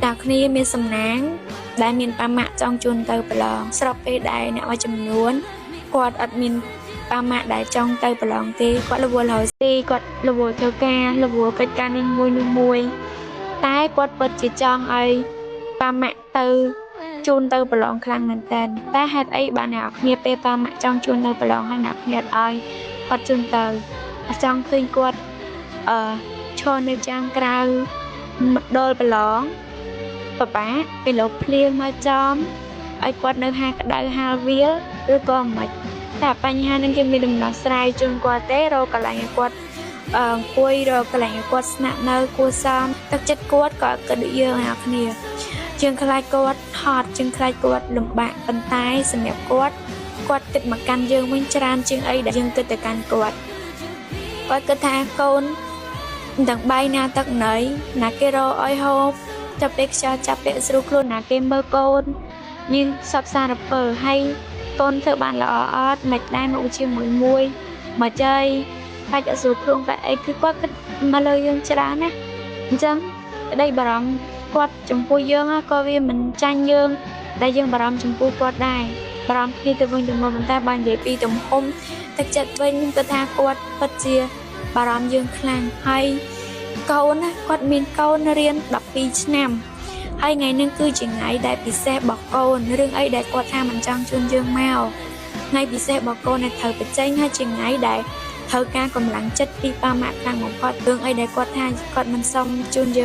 តាគ្នាមានសំណាងដែលមានប៉ាម៉ាក់ចង់ជូនទៅប្រឡងស្របពេលដែលអ្នកមួយចំនួនគាត់អត់មានប៉ាម៉ាក់ដែលចង់ទៅប្រឡងទេគាត់រវល់ហើយទេគាត់រវល់ធ្វើការរវល់កិច្ចការនេះមួយតែគាត់ពិតជាចង់ឲ្យប៉ាម៉ាក់ទៅជូនទៅប្រឡងខ្លាំងមែនតើតែហេតុអីបានអ្នកគ្នាពេលប៉ាម៉ាក់ចង់ជូនទៅប្រឡងហើយអ្នកគ្នាអត់ឲ្យគាត់ជូនទៅអត់ចង់ឃើញគាត់ឈរនៅចាំក្រៅដល់ប្រឡងបបាពីលោកភ្លៀងមកចំឲ្យគាត់នៅហាក្តៅហាលវាលឬក៏មិនតែបញ្ហានឹងគេមានដំណោះស្រាយជូនគាត់ទេរកកន្លែងឲ្យគាត់អង្គុយរកកន្លែងឲ្យគាត់ស្នាក់នៅគួរសមទឹកចិត្តគាត់ក៏គិតដូចយើងអ្នកគ្នាជាងខ្លាចគាត់ហត់ជាងខ្លាចគាត់លំបាកប៉ុន្តែសម្រាប់គាត់គិតមកកាន់យើងវិញច្រើនជាងអីដែលយើងគិតទៅកាន់គាត់គិតថាកូនទាំងបីណាទឹកណីណាគេរកឲ្យហូបចាប់ពេលខ្យល់ចាប់ពេលស្រួលខ្លួនណាគេមើលកូនមានសពសារពើហើយកូនធ្វើបានល្អអត់មិនដែរមកជាមួយមកចៃខ្លាចអត់ស្រួលខ្លួនតែអីគឺគាត់គិតមកលើយើងច្រើនណាអញ្ចឹងក្តីបារម្ភគាត់ចំពោះយើងក៏វាមិនចាញ់យើងដែលយើងបារម្ភចំពោះគាត់ដែរបារម្ភគ្នាទៅវិញទៅមកប៉ុន្តែបើនិយាយពីទំហំទឹកចិត្តវិញគឺថាគាត់ពិតជាបារម្ភយើងខ្លាំងហើយកូនណាគាត់មានកូនរៀន12ឆ្នាំហើយថ្ងៃនេះគឺជាថ្ងៃដែលពិសេសរបស់កូនរឿងអីដែលគាត់ថាមិនចង់ជូនយើងមកថ្ងៃពិសេសរបស់កូនដែលត្រូវបញ្ចេញហើយជាថ្ងៃដែលត្រូវការកម្លាំងចិត្តពីប៉ាម៉ាក់ខ្លាំងបំផុតរឿងអីដែលគាត់ថាគាត់មិនសមជូនយើង